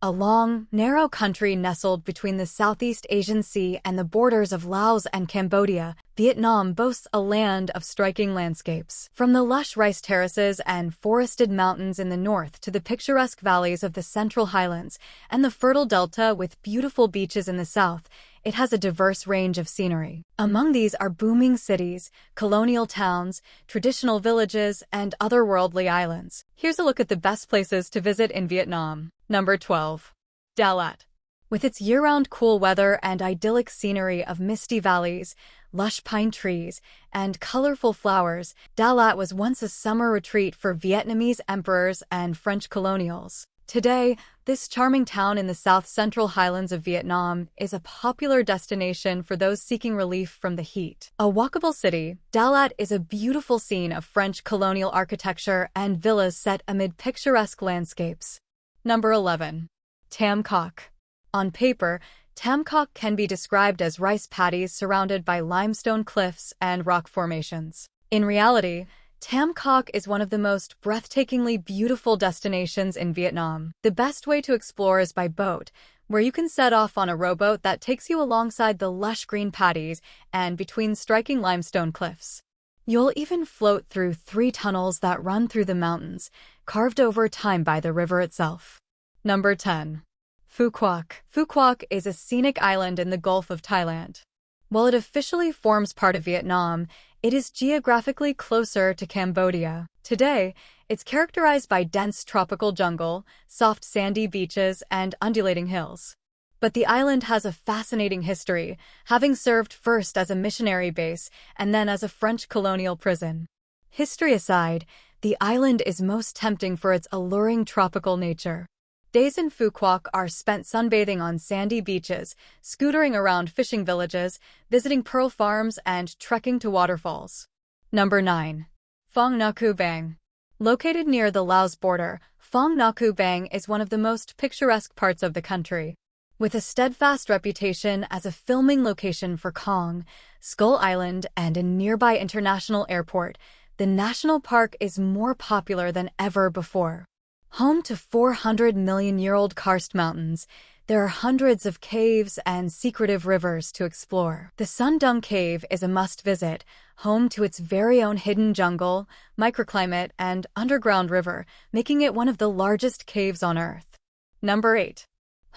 A long, narrow country nestled between the Southeast Asian Sea and the borders of Laos and Cambodia, Vietnam boasts a land of striking landscapes. From the lush rice terraces and forested mountains in the north to the picturesque valleys of the Central Highlands and the fertile delta with beautiful beaches in the south, it has a diverse range of scenery. Among these are booming cities, colonial towns, traditional villages, and otherworldly islands. Here's a look at the best places to visit in Vietnam. Number 12. Dalat. With its year-round cool weather and idyllic scenery of misty valleys, lush pine trees, and colorful flowers, Dalat was once a summer retreat for Vietnamese emperors and French colonials. Today, this charming town in the south-central highlands of Vietnam is a popular destination for those seeking relief from the heat. A walkable city, Dalat is a beautiful scene of French colonial architecture and villas set amid picturesque landscapes. Number 11. Tam Coc. On paper, Tam Coc can be described as rice paddies surrounded by limestone cliffs and rock formations. In reality, Tam Coc is one of the most breathtakingly beautiful destinations in Vietnam. The best way to explore is by boat, where you can set off on a rowboat that takes you alongside the lush green paddies and between striking limestone cliffs. You'll even float through 3 tunnels that run through the mountains, carved over time by the river itself. Number 10. Phu Quoc. Phu Quoc is a scenic island in the Gulf of Thailand. While it officially forms part of Vietnam, it is geographically closer to Cambodia. Today, it's characterized by dense tropical jungle, soft sandy beaches, and undulating hills. But the island has a fascinating history, having served first as a missionary base and then as a French colonial prison. History aside, the island is most tempting for its alluring tropical nature. Days in Phu Quoc are spent sunbathing on sandy beaches, scootering around fishing villages, visiting pearl farms, and trekking to waterfalls. Number 9. Phang Naku Bang. Located near the Laos border, Phang Naku Bang is one of the most picturesque parts of the country. With a steadfast reputation as a filming location for Kong, Skull Island, and a nearby international airport, the national park is more popular than ever before. Home to 400-million-year-old karst mountains, there are hundreds of caves and secretive rivers to explore. The Sun Dung Cave is a must-visit, home to its very own hidden jungle, microclimate, and underground river, making it one of the largest caves on Earth. Number 8.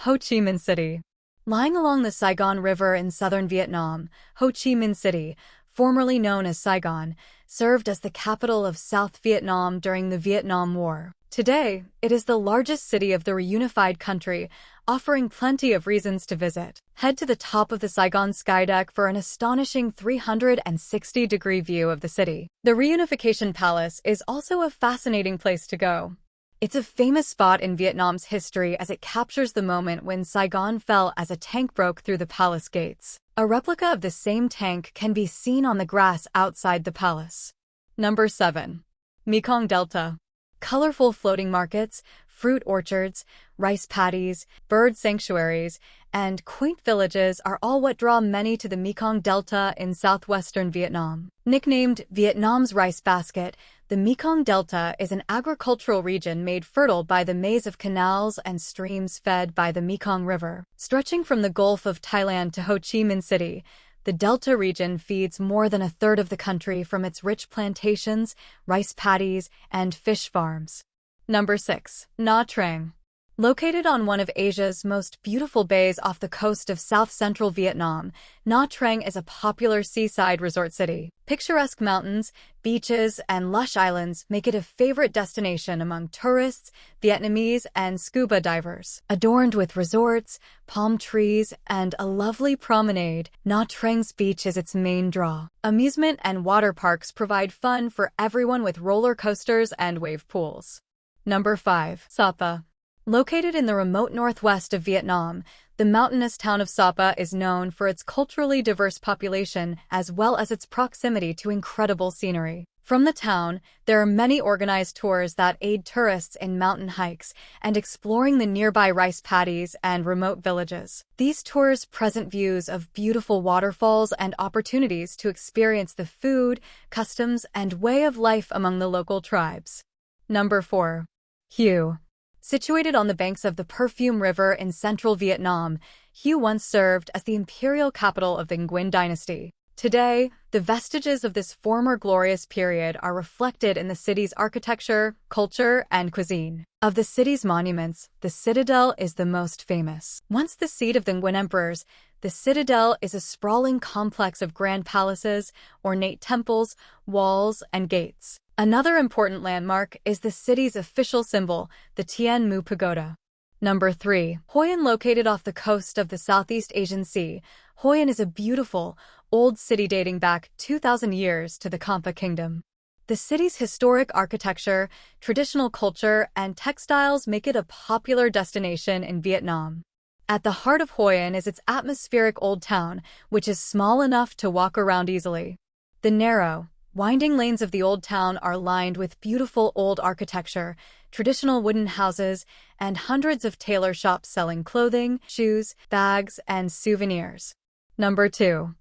Ho Chi Minh City. Lying along the Saigon River in southern Vietnam, Ho Chi Minh City, formerly known as Saigon, served as the capital of South Vietnam during the Vietnam War. Today, it is the largest city of the reunified country, offering plenty of reasons to visit. Head to the top of the Saigon Skydeck for an astonishing 360-degree view of the city. The Reunification Palace is also a fascinating place to go. It's a famous spot in Vietnam's history as it captures the moment when Saigon fell as a tank broke through the palace gates. A replica of the same tank can be seen on the grass outside the palace. Number 7. Mekong Delta. Colorful floating markets, fruit orchards, rice paddies, bird sanctuaries, and quaint villages are all what draw many to the Mekong Delta in southwestern Vietnam. Nicknamed Vietnam's rice basket, the Mekong Delta is an agricultural region made fertile by the maze of canals and streams fed by the Mekong River. Stretching from the Gulf of Thailand to Ho Chi Minh City, the Delta region feeds more than a third of the country from its rich plantations, rice paddies, and fish farms. Number 6. Nha Trang. Located on one of Asia's most beautiful bays off the coast of south-central Vietnam, Nha Trang is a popular seaside resort city. Picturesque mountains, beaches, and lush islands make it a favorite destination among tourists, Vietnamese, and scuba divers. Adorned with resorts, palm trees, and a lovely promenade, Nha Trang's beach is its main draw. Amusement and water parks provide fun for everyone with roller coasters and wave pools. Number 5. Sapa. Located in the remote northwest of Vietnam, the mountainous town of Sapa is known for its culturally diverse population as well as its proximity to incredible scenery. From the town, there are many organized tours that aid tourists in mountain hikes and exploring the nearby rice paddies and remote villages. These tours present views of beautiful waterfalls and opportunities to experience the food, customs, and way of life among the local tribes. Number 4. Hue. Situated on the banks of the Perfume River in central Vietnam, Hue once served as the imperial capital of the Nguyen dynasty. Today, the vestiges of this former glorious period are reflected in the city's architecture, culture, and cuisine. Of the city's monuments, the Citadel is the most famous. Once the seat of the Nguyen emperors, the Citadel is a sprawling complex of grand palaces, ornate temples, walls, and gates. Another important landmark is the city's official symbol, the Tien Mu Pagoda. Number 3. Hoi An. Located off the coast of the Southeast Asian Sea, Hoi An is a beautiful, old city dating back 2,000 years to the Kampa Kingdom. The city's historic architecture, traditional culture, and textiles make it a popular destination in Vietnam. At the heart of Hoi An is its atmospheric old town, which is small enough to walk around easily. The narrow, winding lanes of the old town are lined with beautiful old architecture, traditional wooden houses, and hundreds of tailor shops selling clothing, shoes, bags, and souvenirs. Number 2.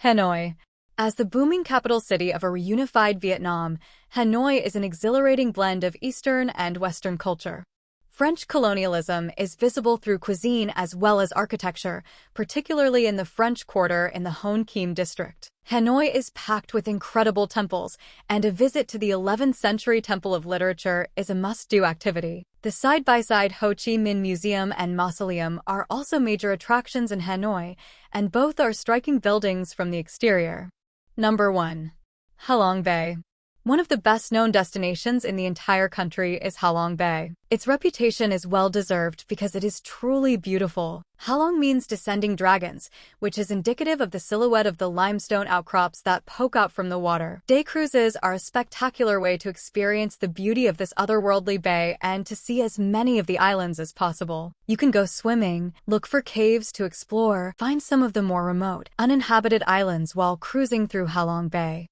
Hanoi. As the booming capital city of a reunified Vietnam, Hanoi is an exhilarating blend of Eastern and Western culture. French colonialism is visible through cuisine as well as architecture, particularly in the French Quarter in the Hon Kim district. Hanoi is packed with incredible temples, and a visit to the 11th century Temple of Literature is a must-do activity. The side-by-side Ho Chi Minh Museum and Mausoleum are also major attractions in Hanoi, and both are striking buildings from the exterior. Number 1. Halong Bay. One of the best-known destinations in the entire country is Halong Bay. Its reputation is well-deserved because it is truly beautiful. Halong means descending dragons, which is indicative of the silhouette of the limestone outcrops that poke out from the water. Day cruises are a spectacular way to experience the beauty of this otherworldly bay and to see as many of the islands as possible. You can go swimming, look for caves to explore, find some of the more remote, uninhabited islands while cruising through Halong Bay.